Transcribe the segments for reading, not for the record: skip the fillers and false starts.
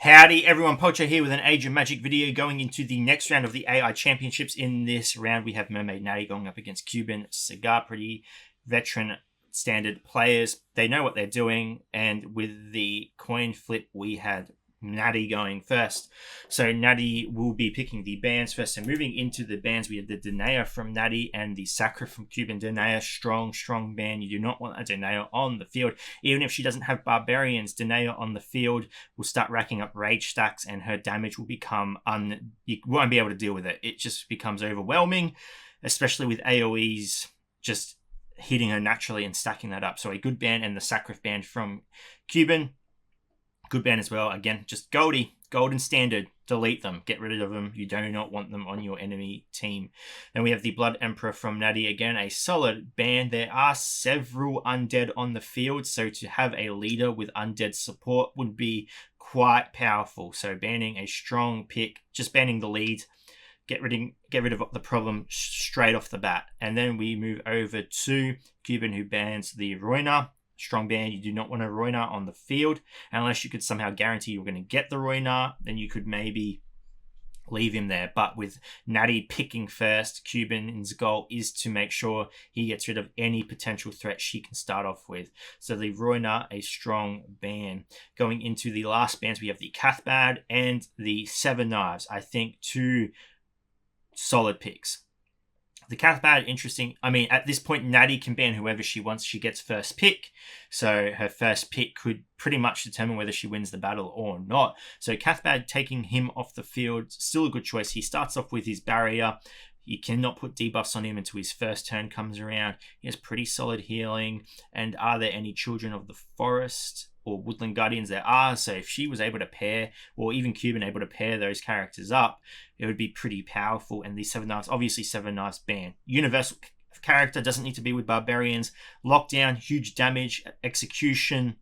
Howdy everyone, Pocho here with an Age of Magic video going into the next round of the AI Championships. In this round we have Mermaid Natty going up against Cuban Cigar, pretty veteran standard players. They know what they're doing, and with the coin flip we had Natty going first. So Natty will be picking the bands first. So moving into the bands, we have the Denea from Natty and the Sacra from Cuban. Denea, strong band. You do not want a Denea on the field. Even if she doesn't have Barbarians, Denea on the field will start racking up rage stacks and her damage will become you won't be able to deal with it. It just becomes overwhelming, especially with AoEs just hitting her naturally and stacking that up. So a good band, and the Sacra band from Cuban. Good band as well. Again, just golden standard. Delete them. Get rid of them. You do not want them on your enemy team. Then we have the Blood Emperor from Natty. Again, a solid band. There are several undead on the field, so to have a leader with undead support would be quite powerful. So banning a strong pick, just banning the lead. Get rid of the problem straight off the bat. And then we move over to Cuban, who bans the Ruiner. Strong band. You do not want a Ruiner on the field unless you could somehow guarantee you're going to get the Ruiner. Then you could maybe leave him there. But with Natty picking first, Cuban's goal is to make sure he gets rid of any potential threat she can start off with. So the Ruiner, a strong band. Going into the last bands, we have the Cathbad and the Seven Knives. I think two solid picks. The Cathbad, interesting. I mean, at this point, Natty can ban whoever she wants. She gets first pick. So her first pick could pretty much determine whether she wins the battle or not. So Cathbad taking him off the field, still a good choice. He starts off with his barrier. You cannot put debuffs on him until his first turn comes around. He has pretty solid healing. And are there any Children of the Forest or Woodland Guardians? There are. So if she was able to pair, or even Cuban able to pair those characters up, it would be pretty powerful. And these Seven Knives, obviously Seven Knives ban. Universal character, doesn't need to be with Barbarians. Lockdown, huge damage, execution,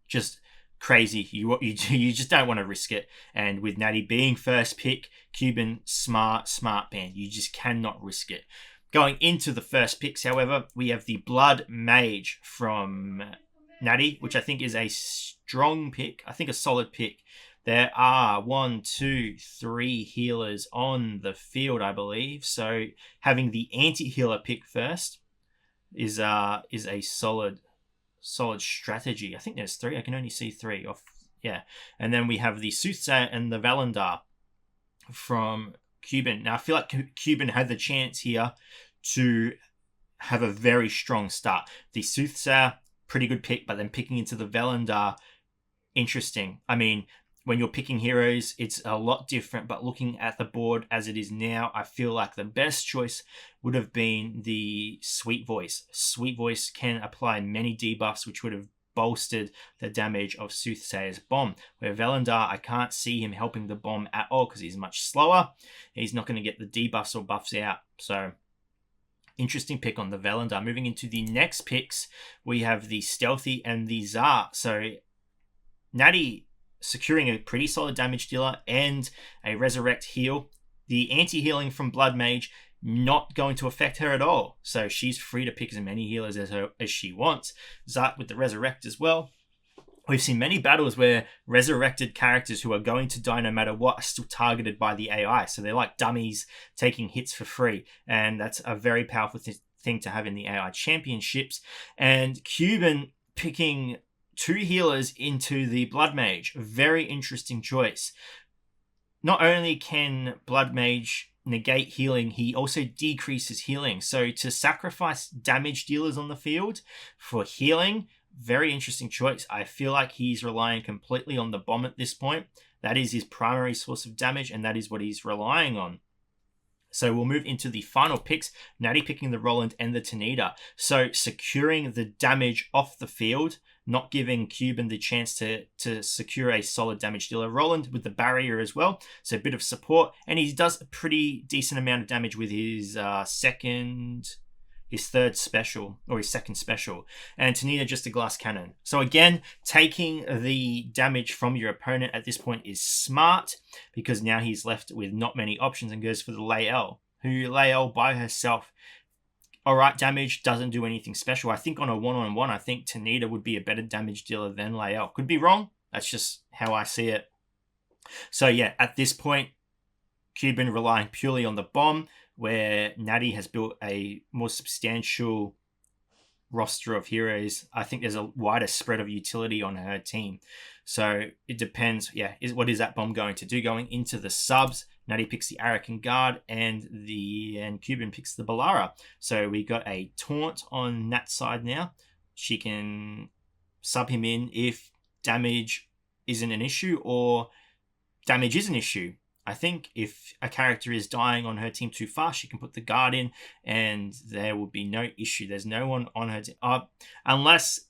just crazy. You just don't want to risk it. And with Natty being first pick, Cuban, smart band. You just cannot risk it. Going into the first picks, however, we have the Blood Mage from Natty, which I think is a strong pick. I think a solid pick. There are 1, 2, 3 healers on the field, I believe. So having the anti-healer pick first is a solid strategy. I think there's 3. I can only see 3 off. Yeah. And then we have the Soothsayer and the Valendar from Cuban. Now I feel like Cuban had the chance here to have a very strong start. The Soothsayer, pretty good pick, but then picking into the Valendar, interesting. I mean, when you're picking heroes, it's a lot different, but looking at the board as it is now, I feel like the best choice would have been the Sweet Voice. Sweet Voice can apply many debuffs, which would have bolstered the damage of Soothsayer's bomb. Where Valendar, I can't see him helping the bomb at all because he's much slower. He's not going to get the debuffs or buffs out. So interesting pick on the Valendar. Moving into the next picks, we have the Stealthy and the Tsar. So Natty securing a pretty solid damage dealer and a resurrect heal. The anti-healing from Blood Mage not going to affect her at all. So she's free to pick as many healers as she wants. Zart with the resurrect as well. We've seen many battles where resurrected characters who are going to die no matter what are still targeted by the AI. So they're like dummies taking hits for free. And that's a very powerful thing to have in the AI Championships. And Cuban picking 2 healers into the Blood Mage. Very interesting choice. Not only can Blood Mage negate healing, he also decreases healing. So to sacrifice damage dealers on the field for healing, very interesting choice. I feel like he's relying completely on the bomb at this point. That is his primary source of damage, and that is what he's relying on. So we'll move into the final picks. Natty picking the Roland and the Tanita. So securing the damage off the field, not giving Cuban the chance to secure a solid damage dealer. Roland with the barrier as well, so a bit of support. And he does a pretty decent amount of damage with his third special, or his second special. And Tanita just a glass cannon. So again, taking the damage from your opponent at this point is smart, because now he's left with not many options and goes for the Lael, who Lael by herself, alright, damage, doesn't do anything special. I think on a one-on-one, I think Tanita would be a better damage dealer than Lael. Could be wrong. That's just how I see it. So yeah, at this point, Cuban relying purely on the bomb, where Natty has built a more substantial roster of heroes. I think there's a wider spread of utility on her team. So it depends. Yeah, what is that bomb going to do? Going into the subs, Natty picks the Arakan Guard, and Cuban picks the Balara. So we got a taunt on Nat's side now. She can sub him in if damage isn't an issue or damage is an issue. I think if a character is dying on her team too fast, she can put the guard in and there will be no issue. There's no one on her team. Unless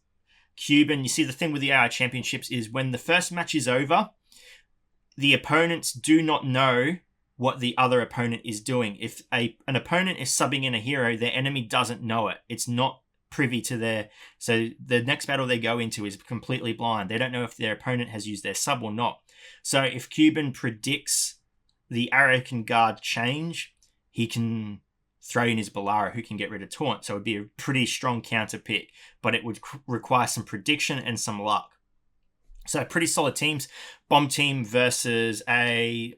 Cuban, you see, the thing with the AI championships is when the first match is over, the opponents do not know what the other opponent is doing. If an opponent is subbing in a hero, their enemy doesn't know it. It's not privy to their... So the next battle they go into is completely blind. They don't know if their opponent has used their sub or not. So if Cuban predicts the Arakan Guard change, he can throw in his Balara, who can get rid of taunt. So it would be a pretty strong counter pick, but it would require some prediction and some luck. So pretty solid teams. Bomb team versus I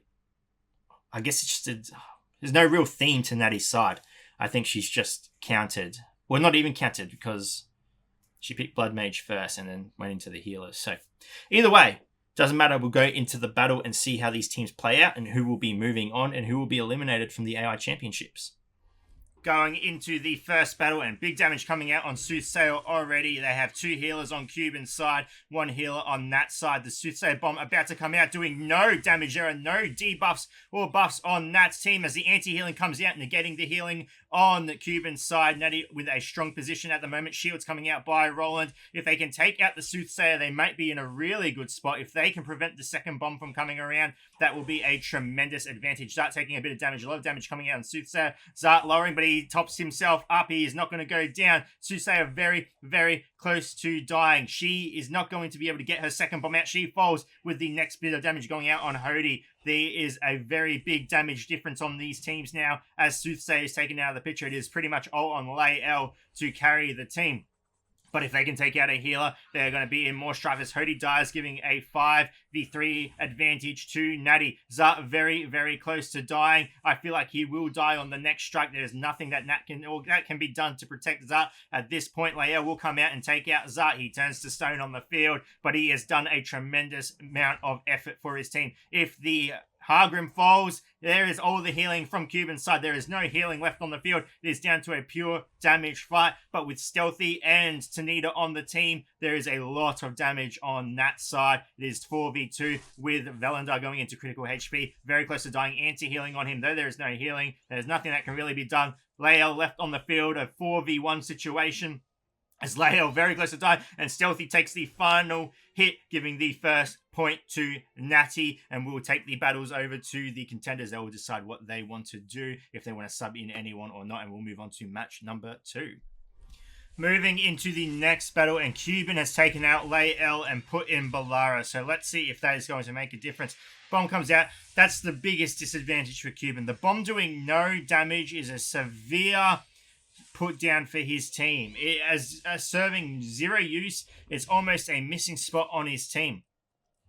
guess it's just there's no real theme to Natty's side. I think she's just countered. Well, not even countered, because she picked Blood Mage first and then went into the healers. So either way, doesn't matter. We'll go into the battle and see how these teams play out and who will be moving on and who will be eliminated from the AI championships. Going into the first battle, and big damage coming out on Soothsayer already. They have two healers on Cuban's side, one healer on that side. The Soothsayer bomb about to come out, doing no damage. There are no debuffs or buffs on Nat's team as the anti-healing comes out, negating the healing on the Cuban side. Natty with a strong position at the moment. Shields coming out by Roland. If they can take out the Soothsayer, they might be in a really good spot. If they can prevent the second bomb from coming around, that will be a tremendous advantage. Zart taking a bit of damage, a lot of damage coming out on Soothsayer. Zart lowering, but he tops himself up. He is not going to go down. Soothsayer very, very close to dying. She is not going to be able to get her second bomb out. She falls with the next bit of damage going out on Howdy. There is a very big damage difference on these teams now as Soothsayer is taken out of the picture. It is pretty much all on Lay L to carry the team. But if they can take out a healer, they're going to be in more strife as Howdy dies, giving a 5v3 advantage to Natty. Zart very, very close to dying. I feel like he will die on the next strike. There's nothing that that can be done to protect Zart. At this point, Lael will come out and take out Zart. He turns to stone on the field, but he has done a tremendous amount of effort for his team. If the Hargrim falls, there is all the healing from Cuban's side. There is no healing left on the field. It is down to a pure damage fight. But with Stealthy and Tanita on the team, there is a lot of damage on that side. It is 4v2 with Valendar going into critical HP. Very close to dying. Anti-healing on him. Though there is no healing, there's nothing that can really be done. Lael left on the field, a 4v1 situation. As Lael very close to die, and Stealthy takes the final hit, giving the first point to Natty, and we'll take the battles over to the contenders. They will decide what they want to do, if they want to sub in anyone or not, and we'll move on to match number 2. Moving into the next battle, and Cuban has taken out Lael and put in Balara, so let's see if that is going to make a difference. Bomb comes out. That's the biggest disadvantage for Cuban. The bomb doing no damage is a severe put down for his team. As serving 0 use, it's almost a missing spot on his team.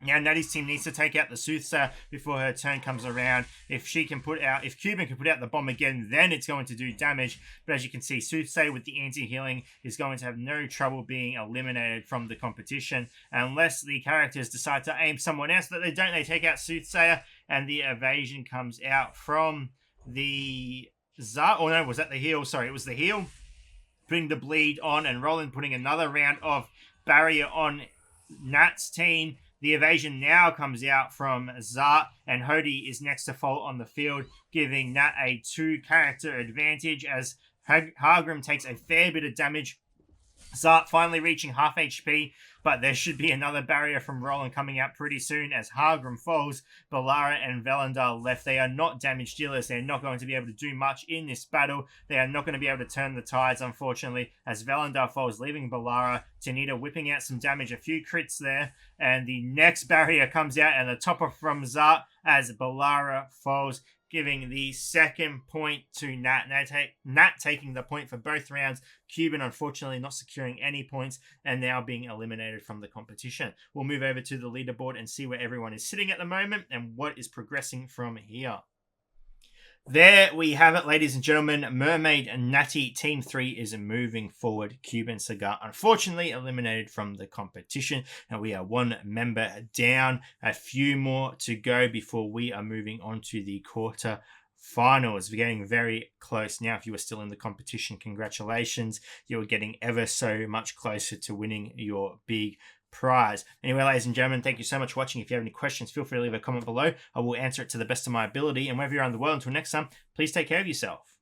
Now Natty's team needs to take out the Soothsayer before her turn comes around. If Cuban can put out the bomb again, then it's going to do damage. But as you can see, Soothsayer with the anti-healing is going to have no trouble being eliminated from the competition. Unless the characters decide to aim someone else, but they don't. They take out Soothsayer, and the evasion comes out from the Zart. Oh no, was that the heal? Sorry, it was the heal. Putting the bleed on, and Roland putting another round of barrier on Nat's team. The evasion now comes out from Zart, and Howdy is next to fall on the field, giving Nat a 2-character advantage as Hargrim takes a fair bit of damage. Zart finally reaching half HP, but there should be another barrier from Roland coming out pretty soon as Hargrim falls. Balara and Valendar left. They are not damage dealers. They're not going to be able to do much in this battle. They are not going to be able to turn the tides, unfortunately, as Valendar falls, leaving Balara. Tanita whipping out some damage, a few crits there, and the next barrier comes out, and the topper from Zart as Balara falls, giving the second point to Nat. Nat taking the point for both rounds. Cuban, unfortunately, not securing any points and now being eliminated from the competition. We'll move over to the leaderboard and see where everyone is sitting at the moment and what is progressing from here. There we have it, ladies and gentlemen. Mermaid and Natty Team 3 is moving forward. Cuban Cigar, unfortunately, eliminated from the competition. And we are one member down. A few more to go before we are moving on to the quarter finals. We're getting very close now. If you are still in the competition, congratulations. You're getting ever so much closer to winning your big prize. Anyway, ladies and gentlemen, thank you so much for watching. If you have any questions, feel free to leave a comment below. I will answer it to the best of my ability. And wherever you're in the world, until next time, please take care of yourself.